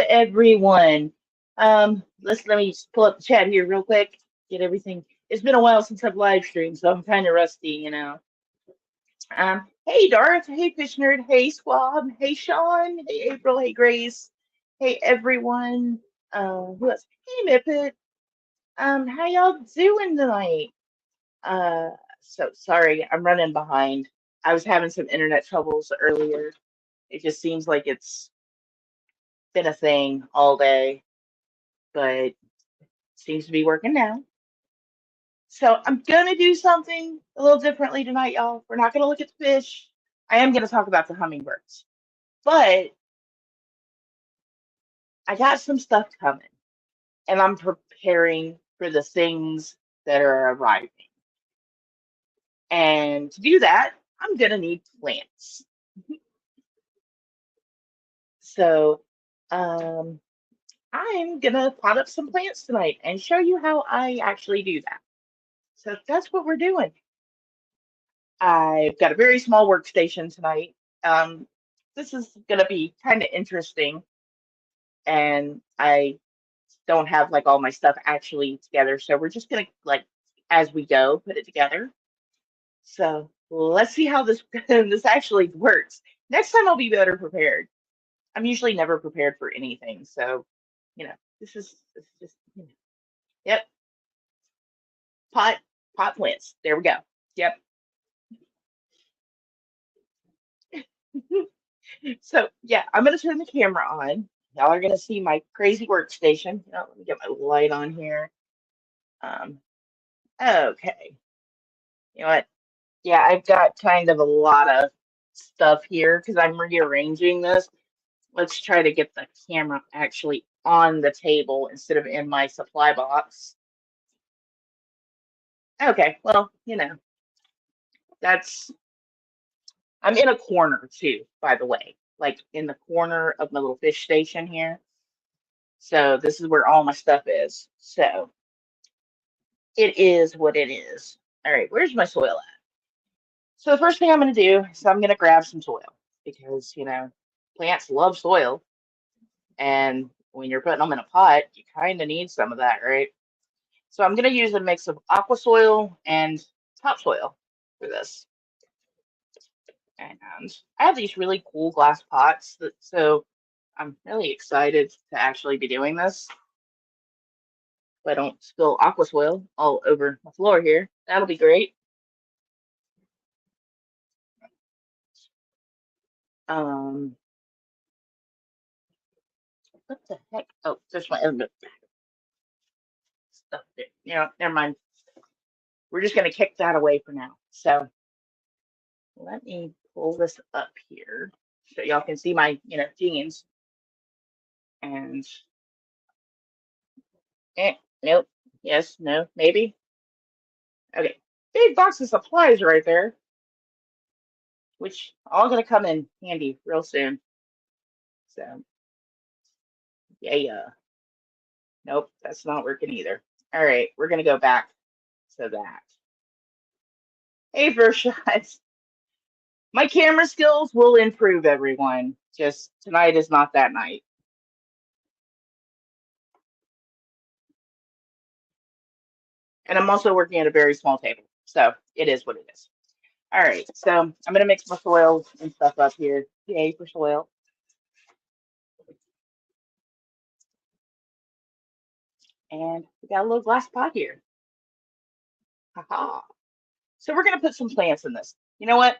everyone. Let me just pull up the chat here real quick. Get everything. It's been a while since I've live streamed, so I'm kind of rusty. Hey Darth, hey Fish Nerd, hey Squab, hey Sean, hey April, hey Grace, hey everyone. Who else? Hey Mippet. How y'all doing tonight? Uh, so sorry, I'm running behind. I was having some internet troubles earlier. It just seems like it's been a thing all day, but seems to be working now. So I'm gonna do something a little differently tonight, y'all. We're not gonna look at the fish. I am gonna talk about the hummingbirds, but I got some stuff coming, and I'm preparing for the things that are arriving. And to do that, I'm gonna need plants. So um, I'm gonna pot up some plants tonight and show you how I actually do that. So that's what we're doing. I've got a very small workstation tonight. Um, this is going to be kind of interesting, and I don't have like all my stuff actually together, so we're just going to like as we go put it together. So let's see how this this actually works. Next time I'll be better prepared. I'm usually never prepared for anything, so you know this is just yep, pot pot plants. There we go. Yep. So yeah, I'm gonna turn the camera on. Y'all are gonna see my crazy workstation. Let me get my light on here. Um, okay. You know what? Yeah, I've got kind of a lot of stuff here because I'm rearranging this. Let's try to get the camera actually on the table instead of in my supply box. Okay, well, that's I'm in a corner too, by the way, like in the corner of my little fish station here. So this is where all my stuff is. So it is what it is. All right, where's my soil at? So the first thing I'm going to do is I'm going to grab some soil because, plants love soil. And when you're putting them in a pot, you kind of need some of that, right? So I'm going to use a mix of aqua soil and topsoil for this. And I have these really cool glass pots, so I'm really excited to actually be doing this. If I don't spill aqua soil all over the floor here, that'll be great. Um, what the heck? Oh, there's my other stuff there. Never mind. We're just going to kick that away for now. So let me pull this up here so y'all can see my, jeans. And nope, yes, no, maybe. Okay, big box of supplies right there, which all going to come in handy real soon. So yeah. Nope, that's not working either. All right, we're going to go back to that. Hey, first shots. My camera skills will improve, everyone. Just tonight is not that night. And I'm also working at a very small table. So it is what it is. All right. So I'm going to mix my soils and stuff up here. Yay for soil. And we got a little glass pot here. Haha. So we're going to put some plants in this. You know what?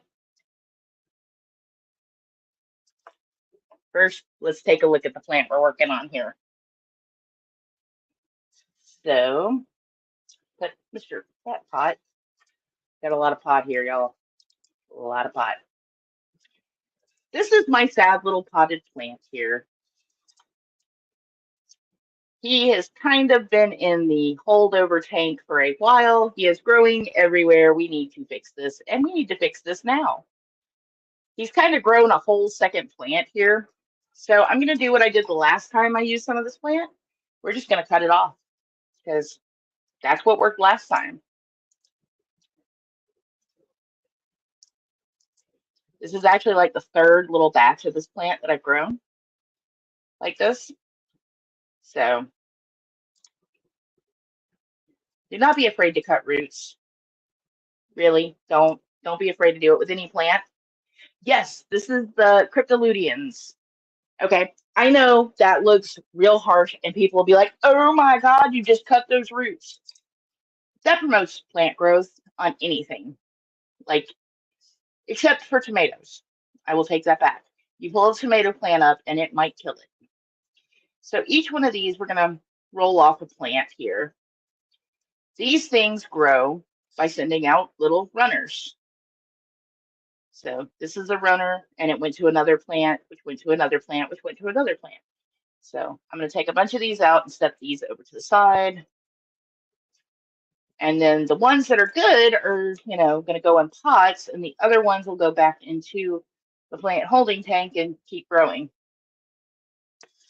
First, let's take a look at the plant we're working on here. So, put Mr. Fat Pot. Got a lot of pot here, y'all. A lot of pot. This is my sad little potted plant here. He has kind of been in the holdover tank for a while. He is growing everywhere. We need to fix this, and we need to fix this now. He's kind of grown a whole second plant here. So I'm going to do what I did the last time I used some of this plant. We're just going to cut it off because that's what worked last time. This is actually like the third little batch of this plant that I've grown like this. So do not be afraid to cut roots. Really, don't be afraid to do it with any plant. Yes, this is the cryptoluteans. Okay, I know that looks real harsh, and people will be like, "Oh my God, you just cut those roots." That promotes plant growth on anything, like except for tomatoes. I will take that back. You pull a tomato plant up, and it might kill it. So each one of these, we're gonna roll off a plant here. These things grow by sending out little runners. So this is a runner, and it went to another plant, which went to another plant, which went to another plant. So I'm going to take a bunch of these out and step these over to the side. And then the ones that are good are, going to go in pots, and the other ones will go back into the plant holding tank and keep growing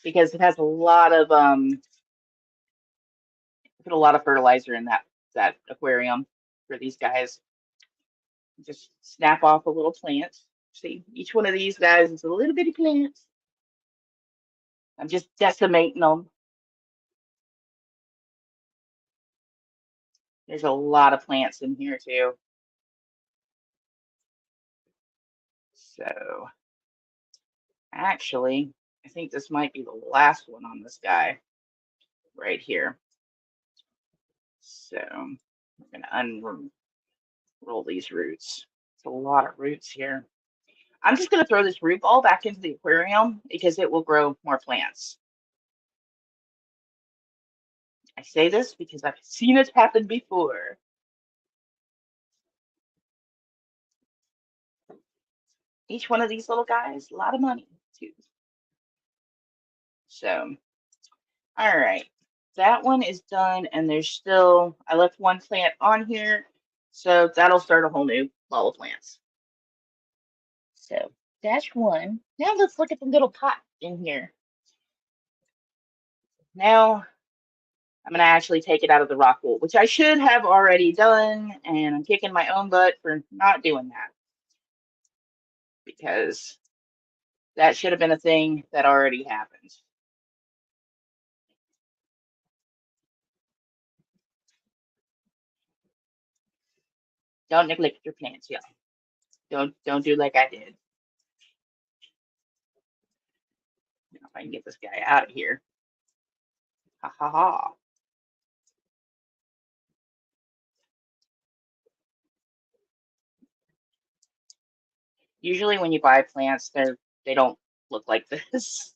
because it has a lot of put a lot of fertilizer in that aquarium for these guys. Just snap off a little plant. See, each one of these guys is a little bitty plant. I'm just decimating them. There's a lot of plants in here too. So actually, I think this might be the last one on this guy right here. So I'm going to unroll these roots. It's a lot of roots here. I'm just going to throw this root ball back into the aquarium because it will grow more plants. I say this because I've seen it happen before. Each one of these little guys, a lot of money too. So, all right. That one is done, and there's still, I left one plant on here, so that'll start a whole new ball of plants. So that's one. Now let's look at the little pot in here. Now I'm going to actually take it out of the rock wool, which I should have already done, and I'm kicking my own butt for not doing that because that should have been a thing that already happened. Don't neglect your plants, y'all. Don't do like I did. If I can get this guy out of here. Ha ha ha. Usually when you buy plants, they don't look like this.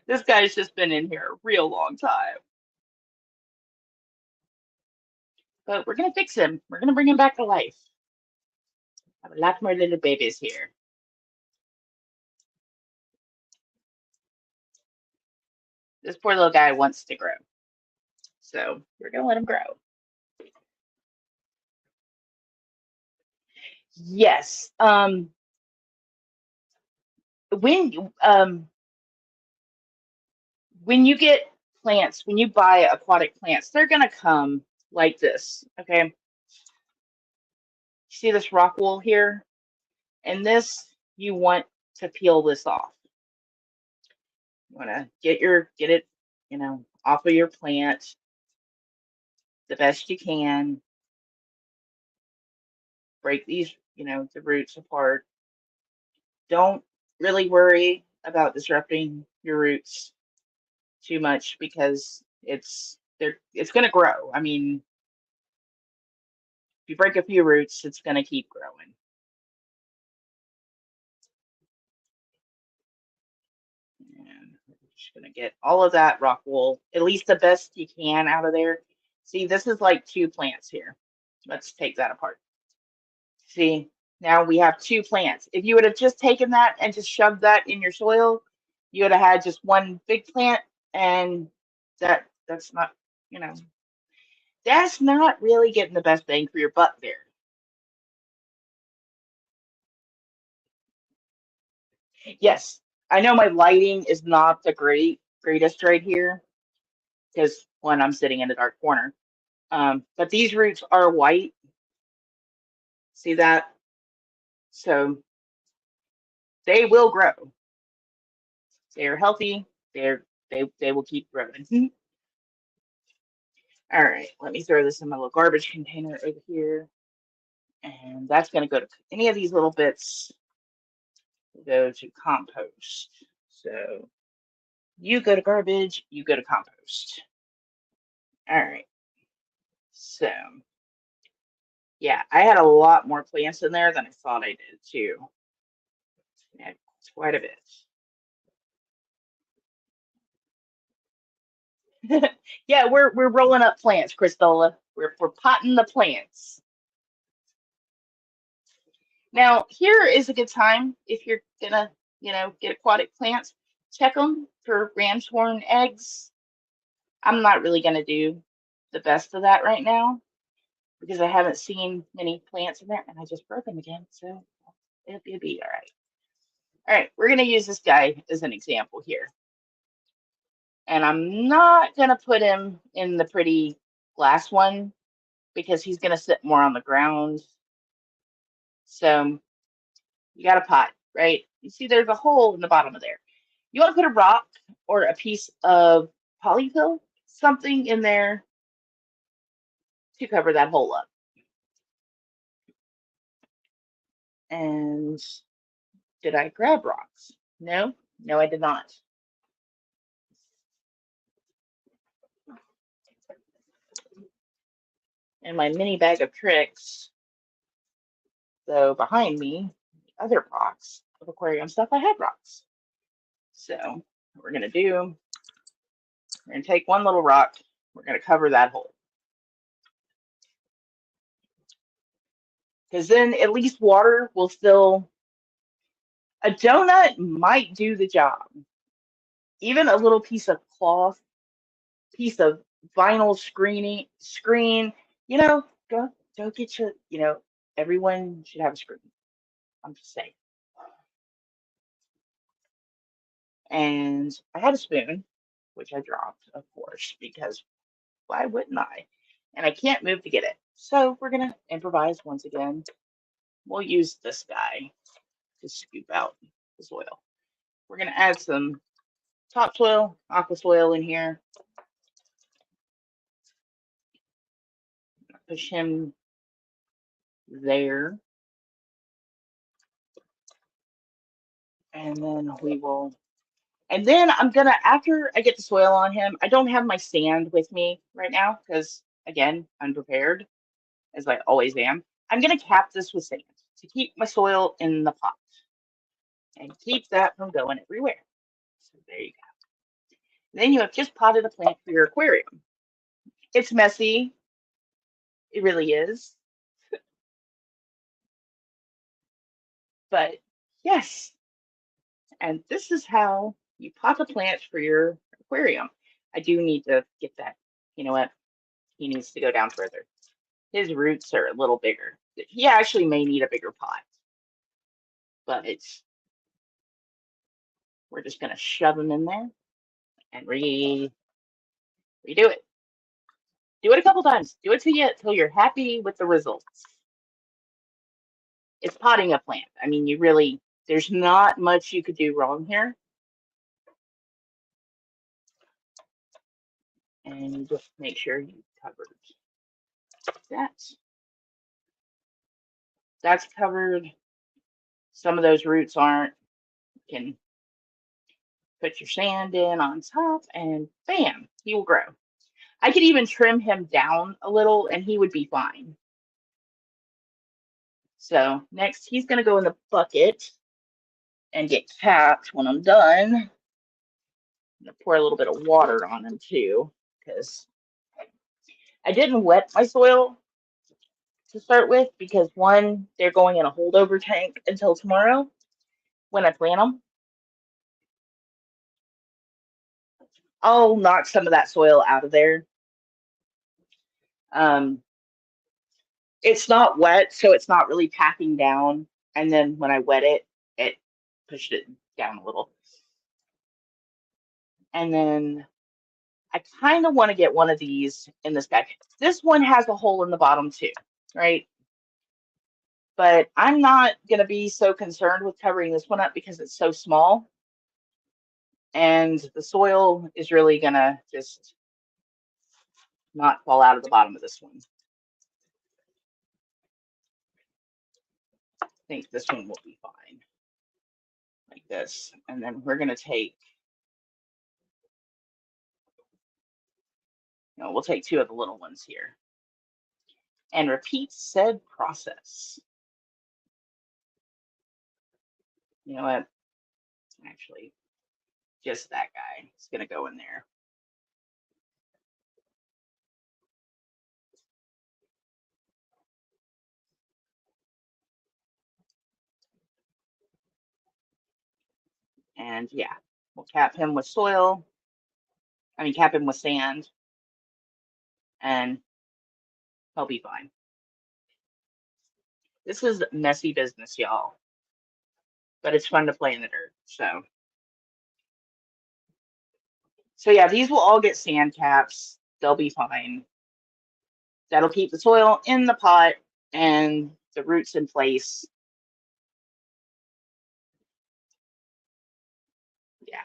This guy's just been in here a real long time. But we're gonna fix him. We're gonna bring him back to life. I have a lot more little babies here. This poor little guy wants to grow. So we're gonna let him grow. Yes. When when you get plants, when you buy aquatic plants, they're gonna come like this. Okay. See this rock wool here? And this, you want to peel this off. You want to get it, off of your plant the best you can. Break these, the roots apart. Don't really worry about disrupting your roots too much because it's going to grow. I mean, if you break a few roots, it's going to keep growing. And we're just going to get all of that rock wool, at least the best you can out of there. See, this is like two plants here. Let's take that apart. See, now we have two plants. If you would have just taken that and just shoved that in your soil, you would have had just one big plant, and that's not, you know, that's not really getting the best bang for your buck there. Yes, I know my lighting is not the greatest right here because one, I'm sitting in a dark corner. But these roots are white. See that? So they will grow. They're healthy. They're They will keep growing. All right, let me throw this in my little garbage container over here. And that's going to go to any of these little bits go to compost. So you go to garbage, you go to compost. All right. So yeah, I had a lot more plants in there than I thought I did too. Yeah, quite a bit. Yeah, we're rolling up plants, Cristola. We're potting the plants. Now, here is a good time if you're gonna, get aquatic plants. Check them for ram's horn eggs. I'm not really gonna do the best of that right now because I haven't seen many plants in there, and I just broke them again, so it'll be all right. All right, we're gonna use this guy as an example here, and I'm not gonna put him in the pretty glass one because he's gonna sit more on the ground. So you got a pot, right? You see there's a hole in the bottom of there. You want to put a rock or a piece of polyfill, something in there to cover that hole up. And did I grab rocks? No, no, I did not. And my mini bag of tricks, so behind me, the other box of aquarium stuff, I had rocks. So what we're going to do, we're going to take one little rock, we're going to cover that hole. Because then at least water will still, a donut might do the job. Even a little piece of cloth, piece of vinyl screen, go get your, everyone should have a screen. I'm just saying. And I had a spoon, which I dropped, of course, because why wouldn't I? And I can't move to get it. So we're gonna improvise once again. We'll use this guy to scoop out the soil. We're gonna add some topsoil, aqua soil in here. Push him there. And then I'm gonna, after I get the soil on him, I don't have my sand with me right now because, again, unprepared, as I always am. I'm gonna cap this with sand to keep my soil in the pot and keep that from going everywhere. So there you go. Then you have just potted a plant for your aquarium. It's messy. It really is. But yes, and this is how you pot a plant for your aquarium. I do need to get that. You know what? He needs to go down further. His roots are a little bigger. He actually may need a bigger pot, but we're just going to shove him in there and redo it. Do it a couple times. Do it till you're happy with the results. It's potting a plant. I mean, there's not much you could do wrong here. And you just make sure you covered that. That's covered. Some of those roots aren't. You can put your sand in on top and bam, he will grow. I could even trim him down a little and he would be fine. So next he's going to go in the bucket and get capped when I'm done. I'm going to pour a little bit of water on him too because I didn't wet my soil to start with because one, they're going in a holdover tank until tomorrow when I plant them. I'll knock some of that soil out of there. It's not wet, so it's not really packing down. And then when I wet it, it pushed it down a little. And then I kind of want to get one of these in this guy. This one has a hole in the bottom too, right? But I'm not going to be so concerned with covering this one up because it's so small. And the soil is really gonna just not fall out of the bottom of this one. I think this one will be fine, like this. And then we're gonna take, we'll take 2 of the little ones here and repeat said process. You know what? Actually, just that guy is gonna go in there. And yeah, we'll cap him with soil. Cap him with sand, and he'll be fine. This is messy business, y'all, but it's fun to play in the dirt. So yeah, these will all get sand caps. They'll be fine. That'll keep the soil in the pot and the roots in place. Yeah.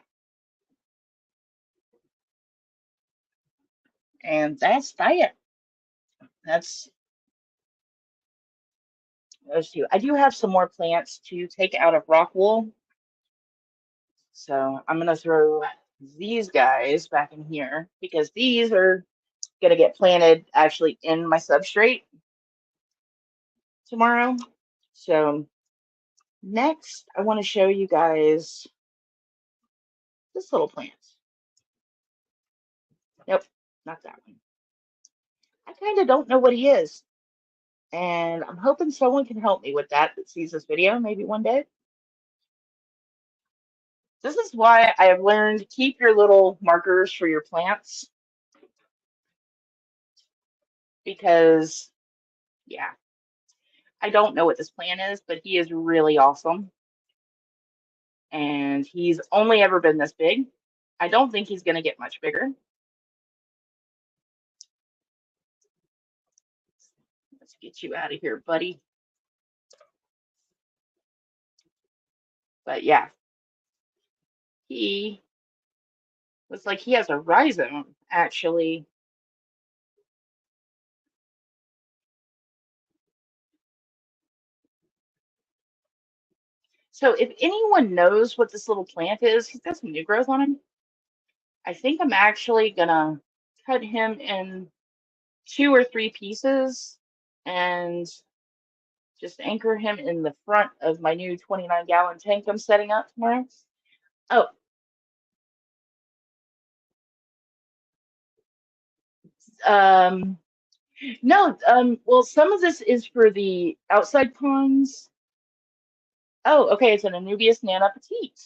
And that's that. That's those 2. I do have some more plants to take out of rock wool. So I'm gonna throw these guys back in here because these are gonna get planted actually in my substrate tomorrow. So next I want to show you guys this little plant. Nope, not that one. I kind of don't know what he is. And I'm hoping someone can help me with that sees this video maybe one day. This is why I have learned keep your little markers for your plants. Because, yeah, I don't know what this plant is, but he is really awesome. And he's only ever been this big. I don't think he's going to get much bigger. Let's get you out of here, buddy. But yeah, he looks like he has a rhizome, actually. So if anyone knows what this little plant is, he's got some new growth on him. I think I'm actually gonna cut him in 2 or 3 pieces and just anchor him in the front of my new 29-gallon tank I'm setting up tomorrow. Oh, no, well, some of this is for the outside ponds. Oh, okay, it's an Anubias Nana Petite.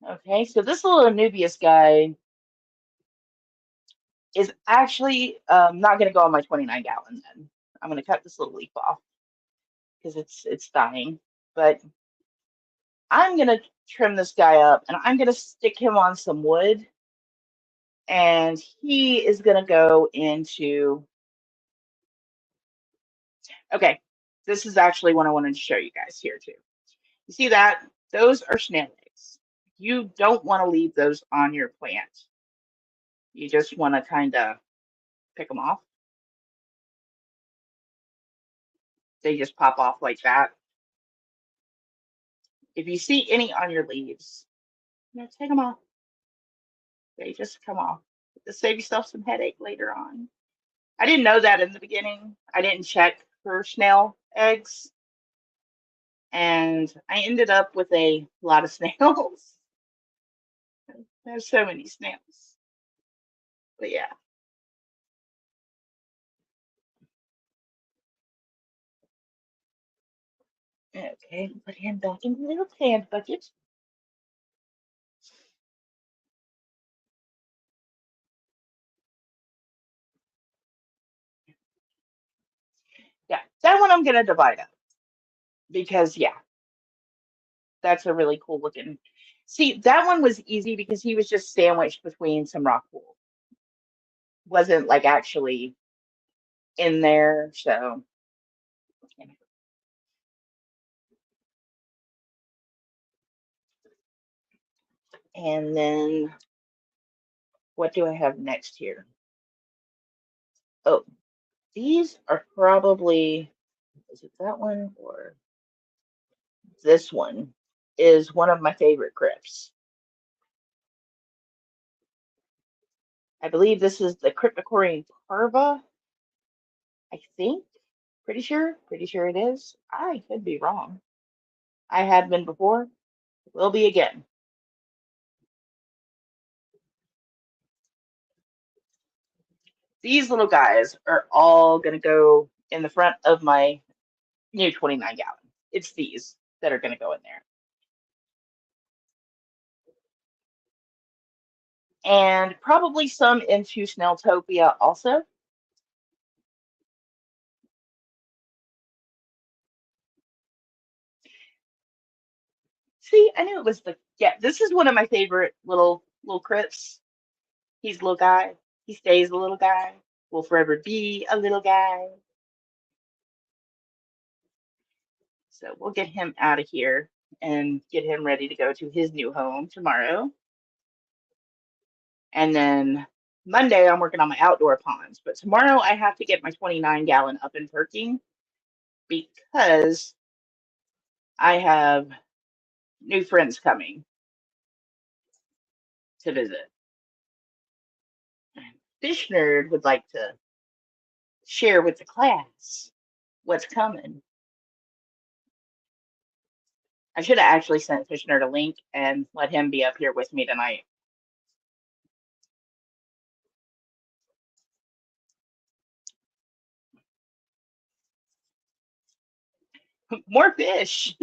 Okay, so this little Anubias guy is actually not going to go on my 29-gallon then. I'm going to cut this little leaf off because it's dying. But I'm going to trim this guy up and I'm going to stick him on some wood. And he is going to go into... Okay, this is actually what I wanted to show you guys here too. You see that? Those are snail eggs. You don't want to leave those on your plant. You just want to kind of pick them off. They just pop off like that. If you see any on your leaves, take them off. They just come off. To save yourself some headache later on. I didn't know that in the beginning. I didn't check for snail eggs. And I ended up with a lot of snails. There's so many snails. But yeah. Okay, put him back in the little plant bucket. Yeah, that one I'm going to divide up. Because, yeah, that's a really cool looking. See, that one was easy because he was just sandwiched between some rock wool. Wasn't like actually in there, so. And then what do I have next here? Oh, these are probably, is it that one or this one is one of my favorite crypts. I believe this is the Cryptocorain Parva, I think. Pretty sure it is. I could be wrong. I have been before, will be again. These little guys are all going to go in the front of my new 29 gallon. It's these that are going to go in there. And probably some into Snelltopia also. See, I knew it was yeah, this is one of my favorite little crypts. He's a little guy. He stays a little guy. Will forever be a little guy. So we'll get him out of here and get him ready to go to his new home tomorrow. And then Monday, I'm working on my outdoor ponds. But tomorrow, I have to get my 29 gallon up and perking because I have new friends coming to visit. Fish Nerd would like to share with the class what's coming. I should have actually sent Fish Nerd a link and let him be up here with me tonight. More fish.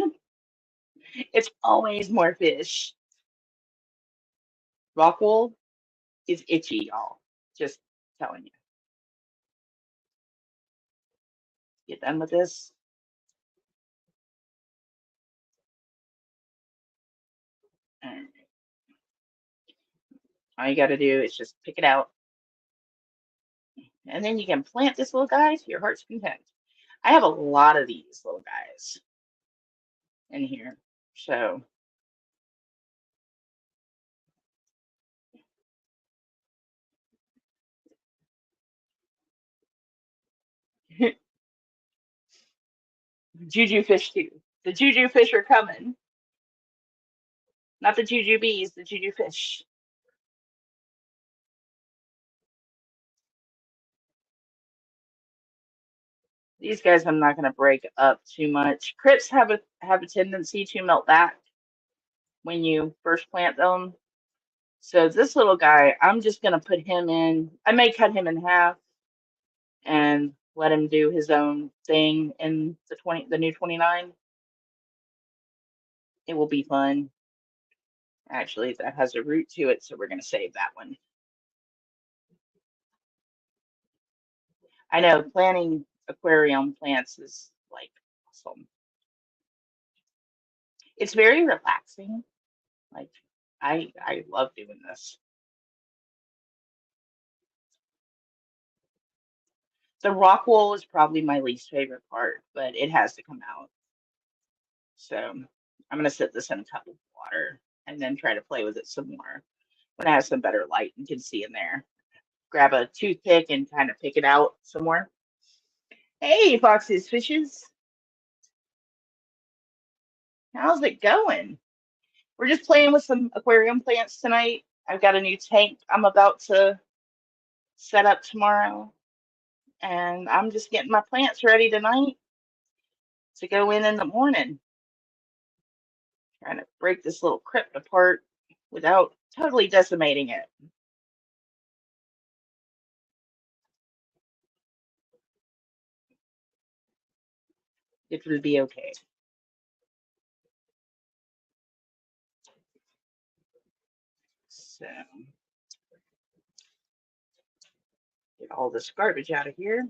It's always more fish. Rockwool is itchy, y'all. Just telling you. Get done with this. And all you got to do is just pick it out. And then you can plant this little guy to your heart's content. I have a lot of these little guys in here. So Juju fish too. The Juju fish are coming. Not the Juju bees, the Juju fish. These guys I'm not going to break up too much. Crips have a tendency to melt back when you first plant them. So this little guy, I'm just going to put him in. I may cut him in half and let him do his own thing in the new 29. It will be fun. Actually, that has a root to it, so we're going to save that one. I know planting aquarium plants is like awesome. It's very relaxing. Like I love doing this. The rock wool is probably my least favorite part, but it has to come out. So I'm gonna sit this in a cup of water and then try to play with it some more when I have some better light and can see in there. Grab a toothpick and kind of pick it out some more. Hey, Foxy's Fishes. How's it going? We're just playing with some aquarium plants tonight. I've got a new tank I'm about to set up tomorrow, and I'm just getting my plants ready tonight to go in the morning. Trying to break this little crypt apart without totally decimating it. It will be okay. So get all this garbage out of here.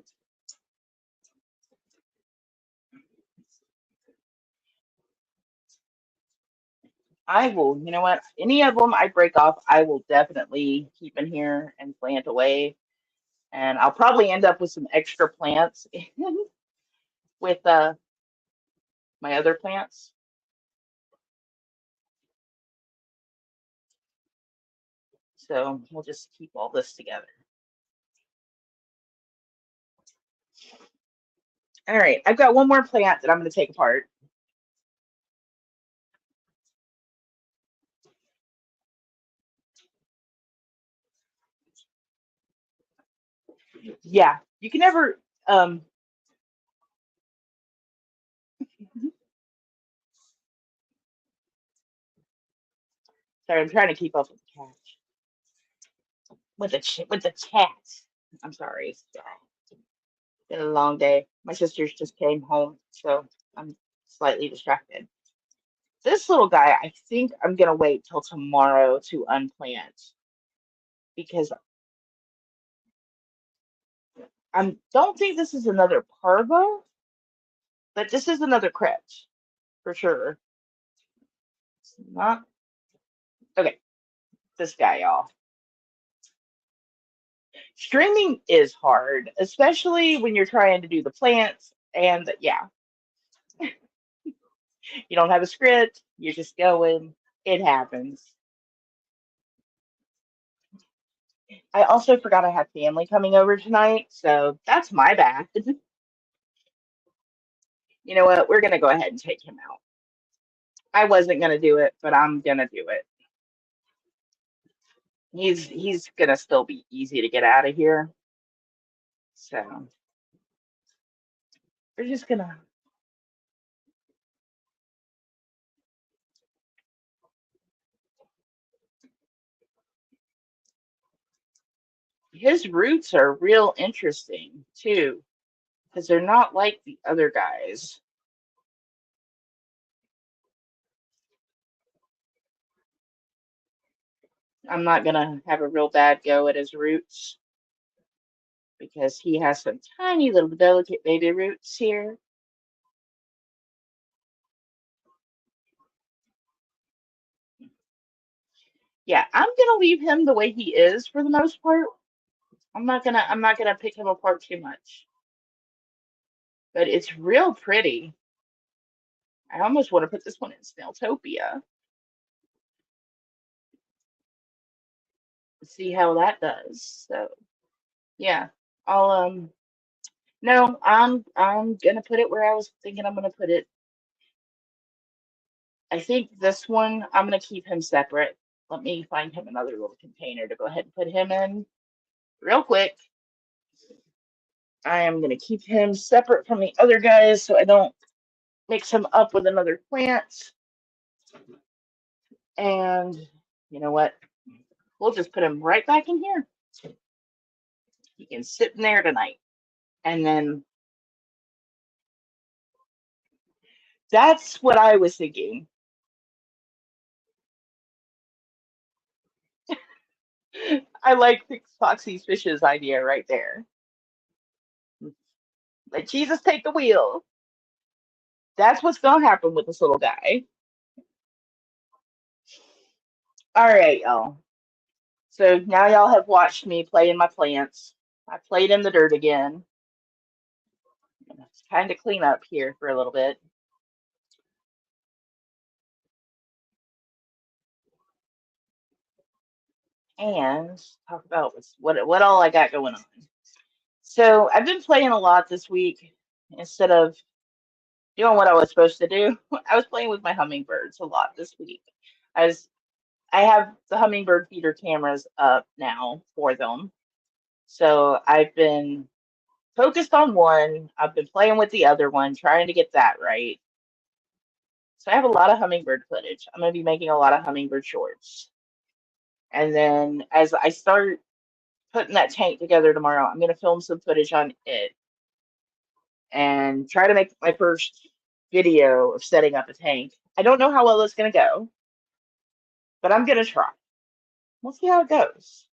I will, you know what? Any of them I break off, I will definitely keep in here and plant away. And I'll probably end up with some extra plants with my other plants. So we'll just keep all this together. All right, I've got one more plant that I'm going to take apart. Yeah, you can never. Sorry, I'm trying to keep up with the cat. With the chat. I'm sorry. It's been a long day. My sisters just came home, so I'm slightly distracted. This little guy, I think I'm gonna wait till tomorrow to unplant because I don't think this is another parvo, but this is another crypt for sure. It's not okay. This guy, y'all. Streaming is hard, especially when you're trying to do the plants and yeah, you don't have a script, you're just going, it happens. I also forgot I had family coming over tonight, so that's my bad. You know what? We're gonna go ahead and take him out. I wasn't gonna do it, but I'm gonna do it. He's gonna still be easy to get out of here. So we're just gonna his roots are real interesting too, because they're not like the other guys. I'm not gonna have a real bad go at his roots because he has some tiny little delicate baby roots here. Yeah, I'm gonna leave him the way he is for the most part. I'm not gonna pick him apart too much. But it's real pretty. I almost want to put this one in Snelltopia. See how that does. So yeah. I'll no, I'm gonna put it where I was thinking I'm gonna put it. I think this one I'm gonna keep him separate. Let me find him another little container to go ahead and put him in real quick. I am gonna keep him separate from the other guys so I don't mix him up with another plant. And you know what? We'll just put him right back in here. He can sit in there tonight. And then that's what I was thinking. I like Foxy's Fish's idea right there. Let Jesus take the wheel. That's what's gonna happen with this little guy. All right, y'all. So now y'all have watched me play in my plants. I played in the dirt again. It's kind of clean up here for a little bit. And talk about what all I got going on. So I've been playing a lot this week instead of doing what I was supposed to do. I was playing with my hummingbirds a lot this week. I was I have the hummingbird feeder cameras up now for them. So I've been focused on one. I've been playing with the other one, trying to get that right. So I have a lot of hummingbird footage. I'm going to be making a lot of hummingbird shorts. And then as I start putting that tank together tomorrow, I'm going to film some footage on it and try to make my first video of setting up a tank. I don't know how well it's going to go, but I'm going to try. We'll see how it goes.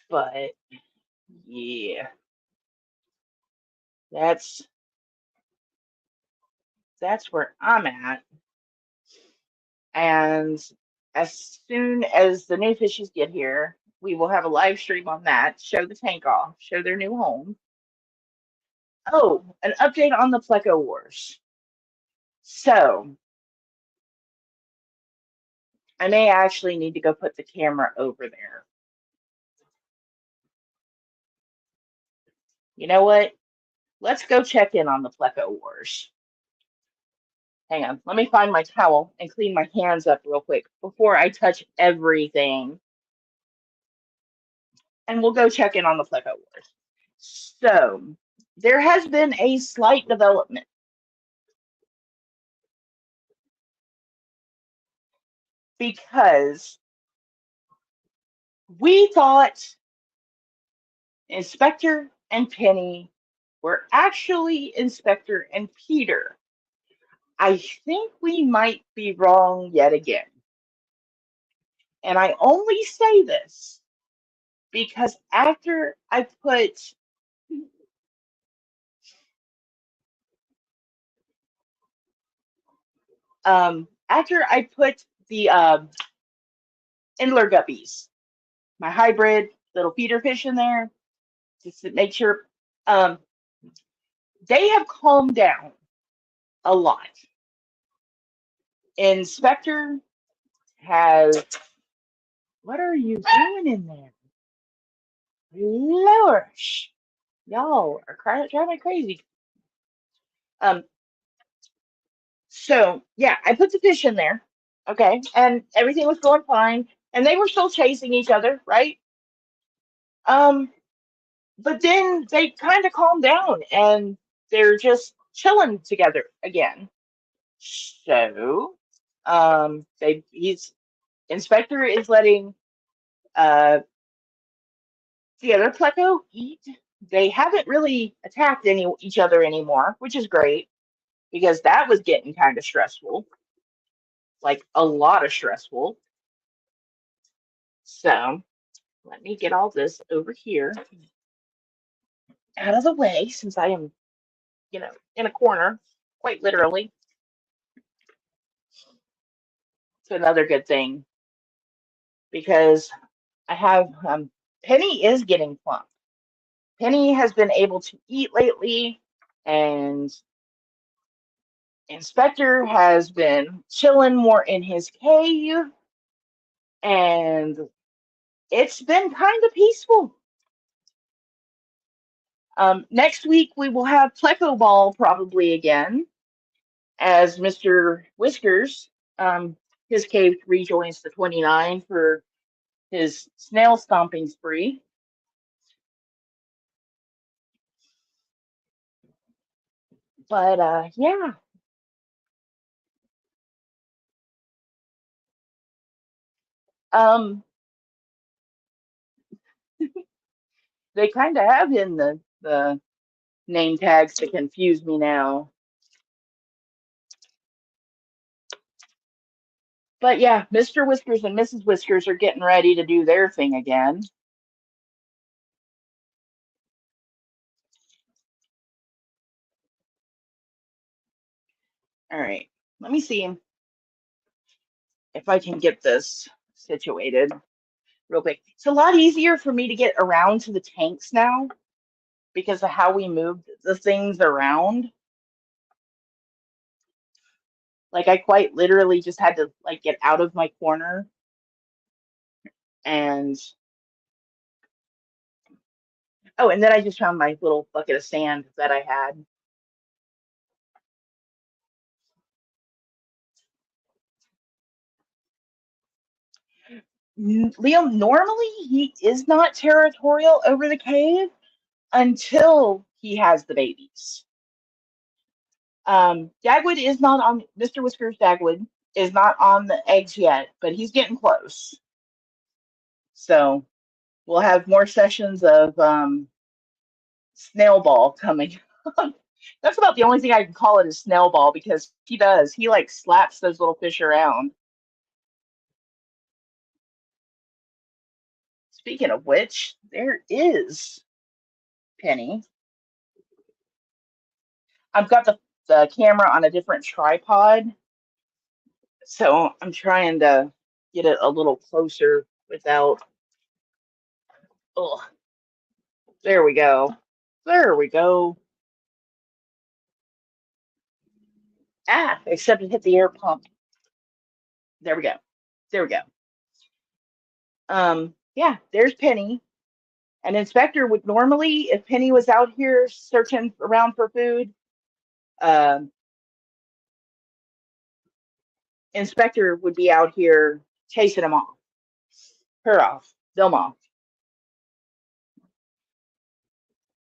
But yeah, that's that's where I'm at. And as soon as the new fishies get here, we will have a live stream on that, show the tank off, show their new home. Oh, an update on the Pleco Wars. So I may actually need to go put the camera over there. You know what? Let's go check in on the Pleco Wars. Hang on. Let me find my towel and clean my hands up real quick before I touch everything. And we'll go check in on the Pleco Wars. So there has been a slight development because we thought Inspector and Penny were actually Inspector and Peter. I think we might be wrong yet again. And I only say this because after I put the Endler guppies, my hybrid little feeder fish in there, just to make sure um, they have calmed down a lot. Inspector has, what are you doing in there? Lord, y'all are driving me crazy. Um, so yeah, I put the fish in there, okay, and everything was going fine, and they were still chasing each other, right? Um, but then they kind of calmed down and they're just chilling together again. So, they he's Inspector is letting uh the other Pleco eat. They haven't really attacked each other anymore, which is great because that was getting kind of stressful, like a lot of stressful. So let me get all this over here out of the way since I am, in a corner, quite literally. It's another good thing because I have Penny is getting plump. Penny has been able to eat lately, and Inspector has been chilling more in his cave, and it's been kind of peaceful. Next week we will have Pleco Ball probably again, as Mr. Whiskers, his cave rejoins the 29 for his snail stomping spree. But yeah, um, they kind of have in the name tags to confuse me now. But yeah, Mr. Whiskers and Mrs. Whiskers are getting ready to do their thing again. All right, let me see if I can get this situated real quick. It's a lot easier for me to get around to the tanks now because of how we moved the things around. Like I quite literally just had to like get out of my corner and oh, and then I just found my little bucket of sand that I had. Liam, normally he is not territorial over the cave until he has the babies. Dagwood is not on, Mr. Whiskers Dagwood is not on the eggs yet, but he's getting close. So we'll have more sessions of snail ball coming. That's about the only thing I can call it is snail ball because he does. He like slaps those little fish around. Speaking of which, there is Penny. I've got the camera on a different tripod, so I'm trying to get it a little closer without. Oh, there we go. There we go. Except it hit the air pump. There we go. There we go. Yeah, there's Penny. An inspector would normally, if Penny was out here searching around for food, um, inspector would be out here chasing them off, her off, them off.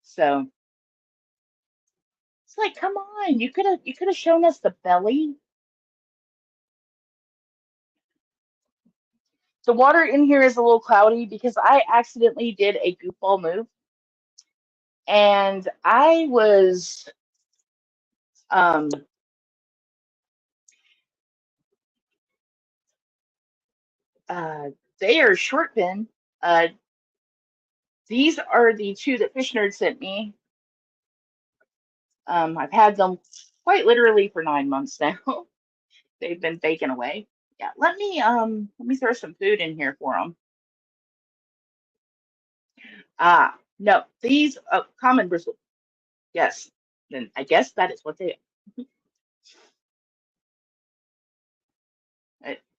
So it's like, come on, you could have shown us the belly. The water in here is a little cloudy because I accidentally did a goofball move, and I was um uh they are short fin. Uh these are the two that Fish Nerd sent me. I've had them quite literally for 9 months now. They've been baking away. Yeah, let me throw some food in here for them. No, these common bristle. Yes, then I guess that is what they.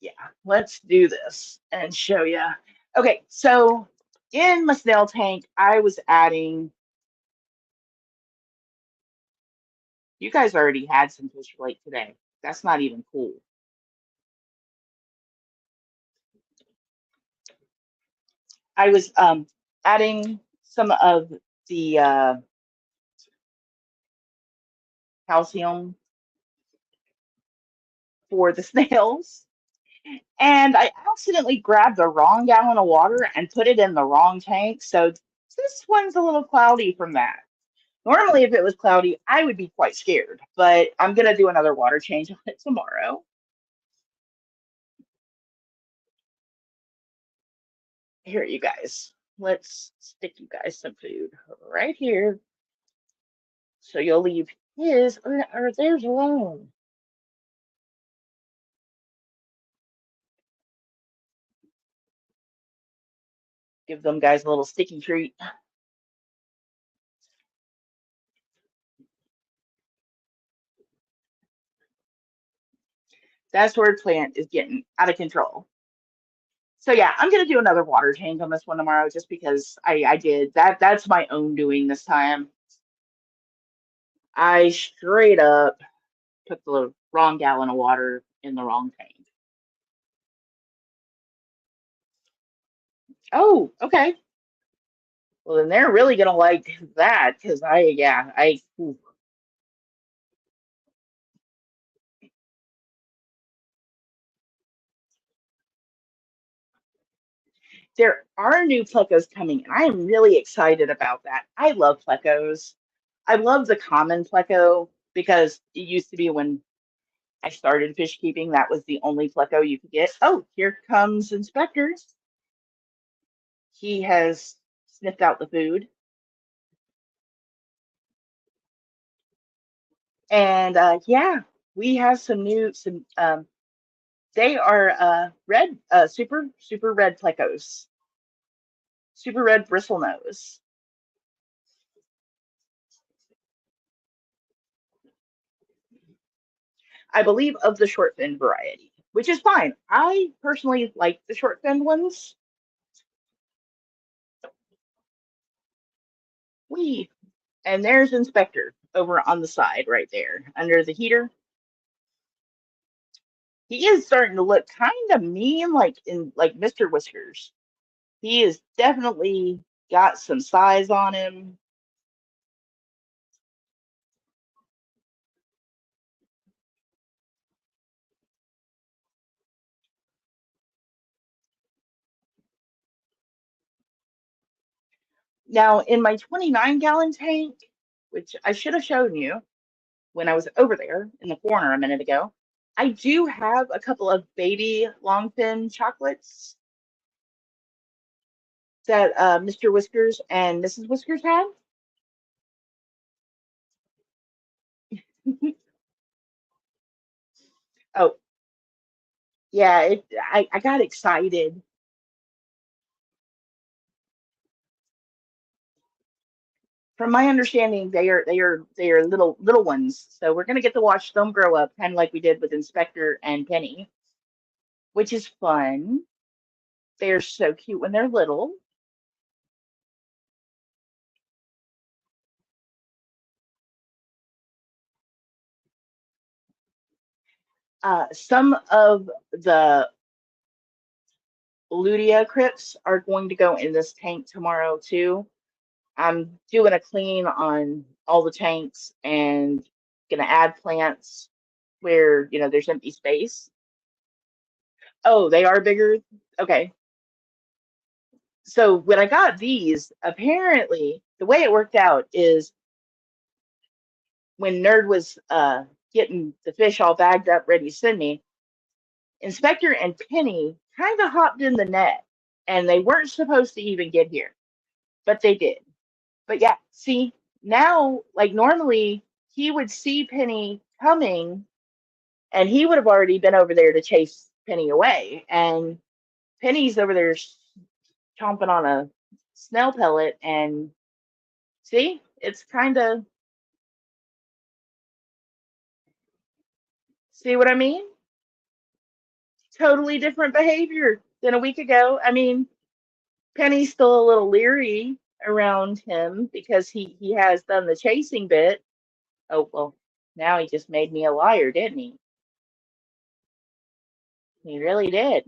Yeah, let's do this and show you. Okay, so in my snail tank, I was adding. You guys already had some fish plate today. That's not even cool. I was adding some of the calcium for the snails, and I accidentally grabbed the wrong gallon of water and put it in the wrong tank. So this one's a little cloudy from that. Normally, if it was cloudy, I would be quite scared, but I'm going to do another water change on it tomorrow. Here, you guys. Let's stick you guys some food right here. So you'll leave his or theirs alone. Give them guys a little sticky treat. That sword plant is getting out of control. So yeah, I'm gonna do another water change on this one tomorrow just because I did that. That's my own doing this time. I straight up put the wrong gallon of water in the wrong tank. Oh, okay. Well, then they're really gonna like that because ooh. There are new plecos coming, and I am really excited about that. I love plecos. I love the common pleco because it used to be when I started fish keeping, that was the only pleco you could get. Oh, here comes Inspector. He has sniffed out the food. And yeah, we have some they are red super red plecos. Super red bristle nose. I believe of the short fin variety, which is fine. I personally like the short fin ones. We and there's Inspector over on the side right there under the heater. He is starting to look kind of mean, like Mr. Whiskers. He is definitely got some size on him. Now, in my 29-gallon tank, which I should have shown you when I was over there in the corner a minute ago, I do have a couple of baby longfin chocolates that Mr. Whiskers and Mrs. Whiskers had. Oh, yeah, I got excited. From my understanding, they are little ones. So we're gonna get to watch them grow up, kind of like we did with Inspector and Penny, which is fun. They're so cute when they're little. Some of the Ludia crypts are going to go in this tank tomorrow too. I'm doing a clean on all the tanks and gonna add plants where there's empty space. Oh, they are bigger. Okay. So when I got these, apparently the way it worked out is when Nerd was getting the fish all bagged up, ready to send me, Inspector and Penny kind of hopped in the net, and they weren't supposed to even get here, but they did. But yeah, see, now, like normally, he would see Penny coming, and he would have already been over there to chase Penny away. And Penny's over there chomping on a snail pellet, and see, it's kind of, see what I mean? Totally different behavior than a week ago. I mean, Penny's still a little leery around him because he has done the chasing bit. Oh, well, now he just made me a liar, didn't he? He really did.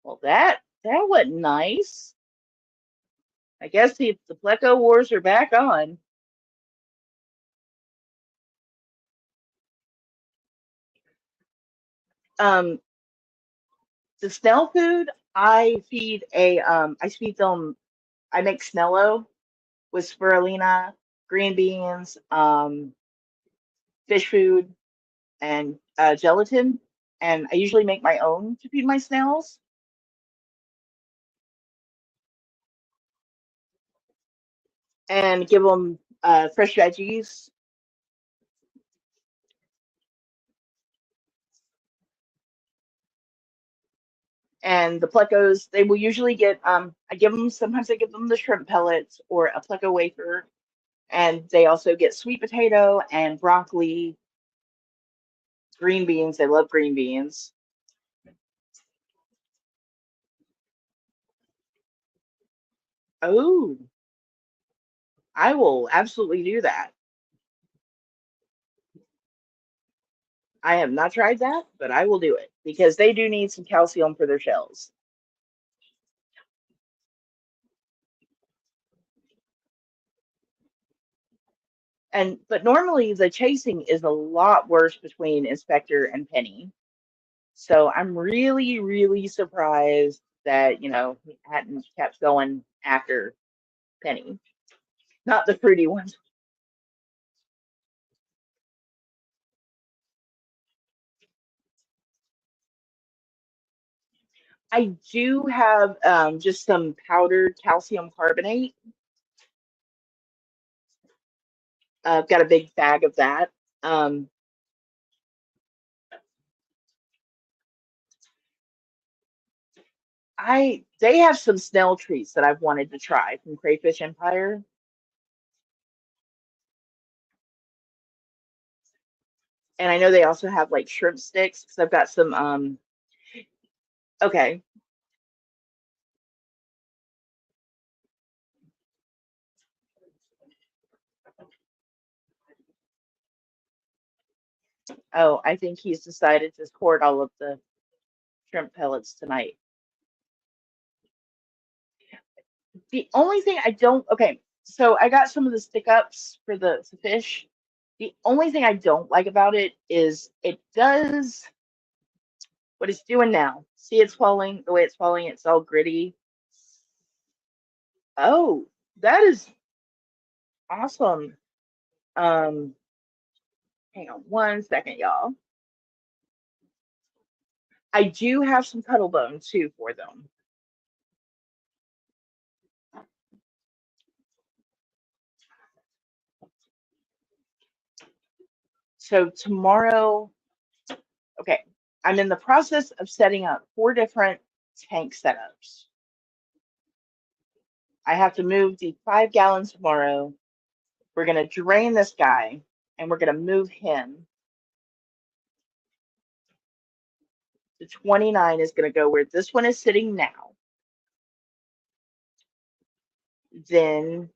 Well, that wasn't nice. I guess the Pleco Wars are back on. Um, the snail food, I feed them, I make Snello with spirulina, green beans, fish food, and gelatin. And I usually make my own to feed my snails. And give them fresh veggies. And the plecos, they will usually get, I give them, sometimes I give them the shrimp pellets or a pleco wafer. And they also get sweet potato and broccoli, green beans. They love green beans. Oh, I will absolutely do that. I have not tried that, but I will do it because they do need some calcium for their shells. And but normally the chasing is a lot worse between Inspector and Penny. So I'm really, really surprised that, he hadn't kept going after Penny. Not the fruity ones. I do have just some powdered calcium carbonate. I've got a big bag of that. Um, they have some snail treats that I've wanted to try from Crayfish Empire, and I know they also have like shrimp sticks because I've got some. Okay. Oh, I think he's decided to hoard all of the shrimp pellets tonight. The only thing I don't, okay, so I got some of the stick ups for the fish. The only thing I don't like about it is it does what it's doing now. See, it's falling the way it's falling, it's all gritty. Oh, that is awesome. Um, hang on 1 second, y'all. I do have some cuddle bone too for them. So tomorrow, okay, I'm in the process of setting up 4 different tank setups. I have to move the 5 gallons tomorrow. We're gonna drain this guy and we're gonna move him. The 29 is gonna go where this one is sitting now. Then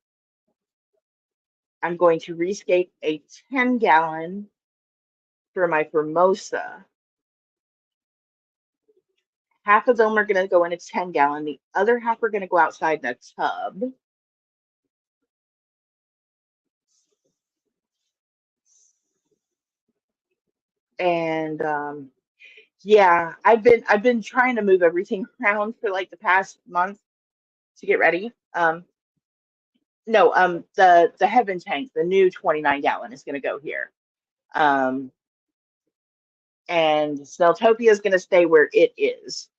I'm going to rescape a 10 gallon for my Formosa. Half of them are going to go in a 10 gallon. The other half are going to go outside in a tub. And yeah, I've been trying to move everything around for like the past month to get ready. No, the Heaven tank, the new 29 gallon is going to go here. Um, and Snelltopia is going to stay where it is.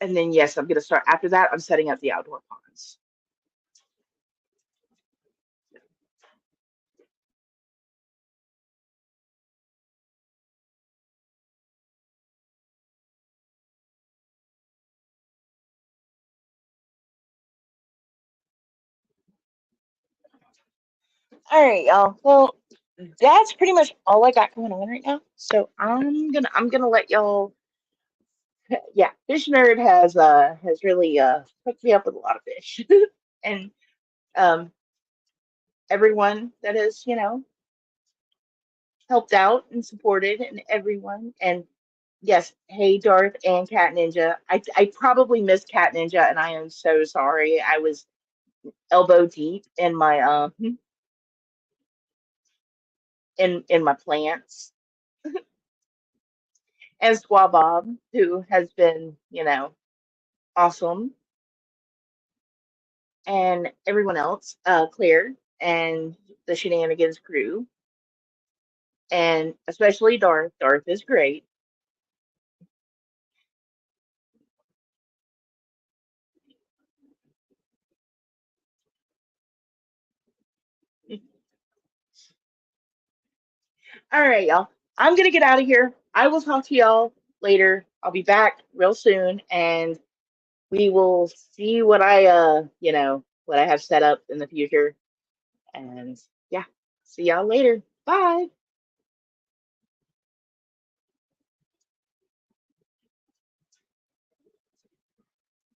And then yes, I'm going to start after that. I'm setting up the outdoor ponds. All right, y'all. Well, that's pretty much all I got going on right now. So I'm gonna let y'all. Yeah, Fish Nerd has really hooked me up with a lot of fish, and um everyone that has helped out and supported, and everyone. And yes, hey Darth and Cat Ninja. I probably missed Cat Ninja, and I am so sorry. I was elbow deep in my in my plants. And Squaw Bob, who has been awesome, and everyone else, Claire and the Shenanigans crew, and especially Darth. Darth is great. All right, y'all. I'm gonna get out of here. I will talk to y'all later. I'll be back real soon, and we will see what I have set up in the future. And yeah, see y'all later. Bye.